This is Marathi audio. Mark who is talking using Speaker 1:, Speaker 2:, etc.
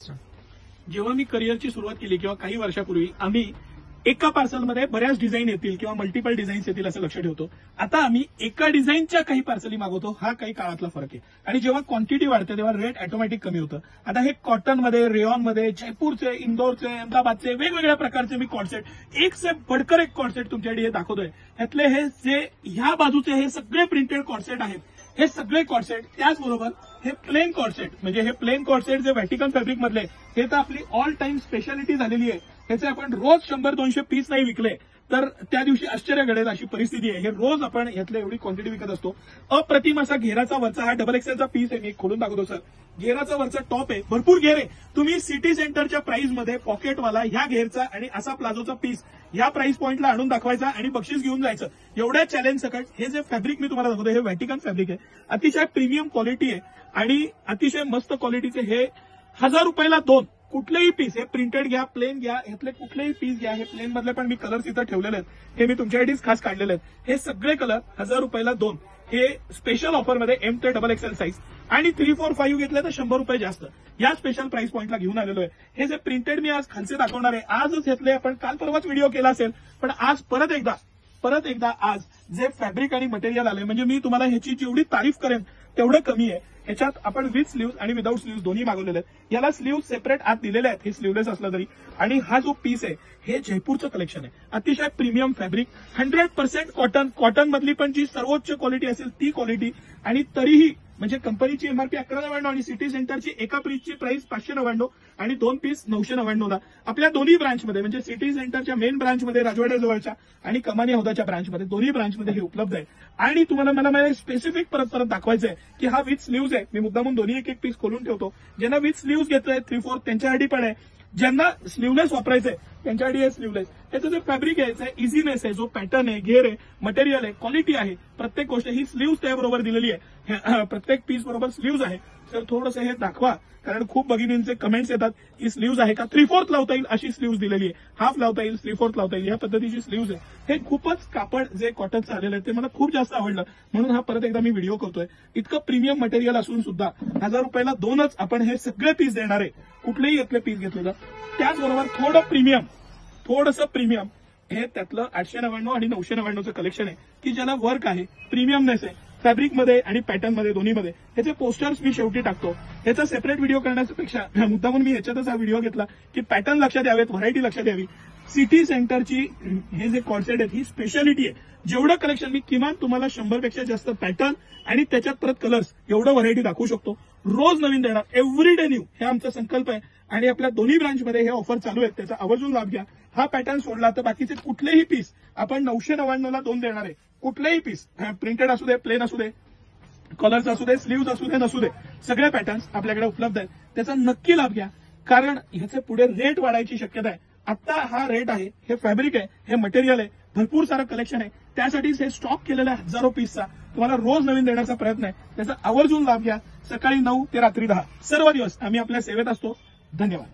Speaker 1: जेव्हा मी करिअरची सुरुवात केली किंवा काही वर्षापूर्वी आम्ही एका पार्सलमध्ये बऱ्याच डिझाईन येतील किंवा मल्टिपल डिझाईन्स येतील असं लक्ष ठेवतो. आता आम्ही एका डिझाईनच्या काही पार्सली मागवतो. हा काही काळातला फरक आहे. आणि जेव्हा क्वांटिटी वाढते तेव्हा रेट ऑटोमॅटिक कमी होतं. आता हे कॉटनमध्ये, रेयॉनमध्ये, जयपूरचे, इंदोरचे, अहमदाबादचे वेगवेगळ्या प्रकारचे मी कॉर्डसेट एक से बढ़कर एक कॉर्डसेट तुमच्याकडे हे दाखवतोय. यातले हे जे ह्या बाजूचे हे सगळे प्रिंटेड कॉर्डसेट आहेत. हे सगळे कॉर्डसेट, त्याचबरोबर हे प्लेन कॉर्डसेट, म्हणजे हे प्लेन कॉर्डसेट जे व्हॅटिकन फॅब्रिक मधले, हे तर आपली ऑल टाइम स्पेशालिटी झालेली आहे. ह्याचे आपण रोज 100-200 पीस नाही विकले तर त्या दिवशी आश्चर्य घडेल अशी परिस्थिती आहे. हे रोज आपण यातल्या एवढी क्वांटिटी विकत असतो. अप्रतिम असा घेराचा वरचा हा डबल एक्सेलचा पीस आहे. मी खोलून दाखवतो सर. घेराचा वरचा टॉप आहे, भरपूर घेर आहे. तुम्ही सिटी सेंटरच्या प्राइस मध्ये पॉकेटवाला ह्या घेरचा आणि असा प्लाझोचा पीस या प्राइस पॉइंटला आणून दाखवायचा आणि बक्षीस घेऊन जायचं. एवढ्या चॅलेंज सकट हे जे फॅब्रिक मी तुम्हाला दाखवतो हे व्हॅटिकन फॅब्रिक आहे. अतिशय प्रीमियम क्वालिटी आहे आणि अतिशय मस्त क्वालिटीचे हे 1000 रुपयाला 2 कुठलेही पीस, हे प्रिंटेड घ्या, प्लेन घ्या, यातले कुठलेही पीस घ्या. हे प्लेन मधले पण मी कलर्स इथं ठेवलेले आहेत. हे मी तुमच्यासाठीच खास काढलेले आहेत. हे सगळे कलर 1000 रुपयाला 2. हे स्पेशल ऑफरमध्ये एम ते डबल एक्सेल साईज आणि 3, 4, 5 घेतले तर 100 रुपये जास्त या स्पेशल प्राइस पॉइंटला घेऊन आलेलो आहे. हे जे प्रिंटेड मी आज खालचे दाखवणार आहे, आजच घेतले. आपण काल परवाच व्हिडिओ केला असेल, पण आज परत एकदा आज जे फॅब्रिक आणि मटेरियल आले, म्हणजे मी तुम्हाला ह्याची जेवढी तारीफ करेन तेवढं कमी आहे. ह्याच्यात आपण विथ स्लीव्ह आणि विदाऊट स्लीव्ह दोन्ही मागवलेले आहेत. याला स्लीव्ह सेपरेट आत दिलेले आहेत, हे स्लीवलेस असलं तरी. आणि हा जो पीस आहे हे जयपूरचं कलेक्शन आहे. अतिशय प्रीमियम फॅब्रिक, 100% कॉटन मधली पण जी सर्वोच्च क्वालिटी असेल ती क्वालिटी. आणि तरीही म्हणजे कंपनीची एमआरपी 1199 आणि सिटी सेंटरची एका पीसची प्राइस 599 आणि 2 पीस 999ला. आपल्या दोन्ही ब्रांचमध्ये म्हणजे सिटी सेंटरच्या मेन ब्रांचमध्ये राजवाड्याजवळच्या आणि कमानी हौदाच्या ब्रांचमध्ये, दोन्ही ब्रांचमध्ये हे उपलब्ध आहे. आणि तुम्हाला मला स्पेसिफिक परत दाखवायचंय की हा विथ स्लीव्ज आहे. मी मुद्दामून दोन्ही एक पीस खोलून ठेवतो. ज्यांना विथ स्लीव्ज घेतोय 3/4 त्यांच्यासाठी पण आहे. ज्यांना स्लीवलेस वापरायचंय त्यांच्यासाठी हे स्लीवलेस. याचं जे फॅब्रिक आहे, याचा इझीनेस आहे, जो पॅटर्न आहे, घेर आहे, मटेरियल आहे, क्वालिटी आहे, प्रत्येक गोष्ट ही स्लीव्ज त्याबरोबर दिलेली आहे. प्रत्येक पीस बरोबर स्लीव्ज आहे. तर थोडंसं हे दाखवा, कारण खूप भगिनींचे कमेंट्स येतात की स्लीव्ज आहे का. 3/4 लावता येईल अशी स्लीव्ज दिलेली आहे. हाफ लावता येईल, 3/4 लावता येईल, या पद्धतीची स्लीव्ज आहे. हे खूपच कापड जे कॉटनचं आलेलं आहे ते मला खूप जास्त आवडलं, म्हणून हा परत एकदा मी व्हिडिओ करतोय. इतकं प्रीमियम मटेरियल असून सुद्धा 1000 रुपयाला 2च आपण हे सगळे पीस देणार आहे. कुठलेही यातले पीस घेतलं तर त्याचबरोबर थोडंसं प्रीमियम हे त्यातलं 899 आणि 999चं कलेक्शन आहे की ज्याला वर्क आहे, प्रीमियमनेस आहे फॅब्रिकमध्ये आणि पॅटर्नमध्ये दोन्हीमध्ये. ह्याचे पोस्टर्स मी शेवटी टाकतो. ह्याचा सेपरेट व्हिडिओ करण्यापेक्षा मुद्दामून मी ह्याच्यातच हा व्हिडिओ घेतला की पॅटर्न लक्षात यावेत, व्हरायटी लक्षात यावी. सिटी सेंटरची हे जे कॉर्डसेट आहेत ही स्पेशालिटी आहे. जेवढं कलेक्शन मी किमान तुम्हाला 100 पेक्षा जास्त पॅटर्न आणि त्याच्यात परत कलर्स एवढं व्हरायटी दाखवू शकतो. रोज नवीन देणार, एव्हरीडे न्यू, हे आमचा संकल्प आहे. आणि आपल्या दोन्ही ब्रांचमध्ये हे ऑफर चालू आहेत, त्याचा आवर्जून लाभ घ्या. हा पॅटर्न सोडला तर बाकीचे कुठलेही पीस आपण 999ला 2 देणार आहे. कुठलेही पीस, प्रिंटेड असू दे, प्लेन असू दे, कलर्स असू दे, स्लीव्ज असू दे, नसू दे, सगळे पॅटर्न्स आपल्याकडे उपलब्ध आहेत. त्याचा नक्की लाभ घ्या, कारण ह्याचे पुढे रेट वाढायची शक्यता आहे. आता हा रेट आहे, हे फॅब्रिक आहे, हे मटेरियल आहे, भरपूर सारं कलेक्शन आहे. त्यासाठीच हे स्टॉक केलेला आहे हजारो पीसचा. तुम्हाला रोज नवीन देण्याचा प्रयत्न आहे. त्याचा आवर्जून लाभ घ्या. सकाळी 9 ते रात्री 10 सर्व दिवस आम्ही आपल्या सेवेत असतो. धन्यवाद.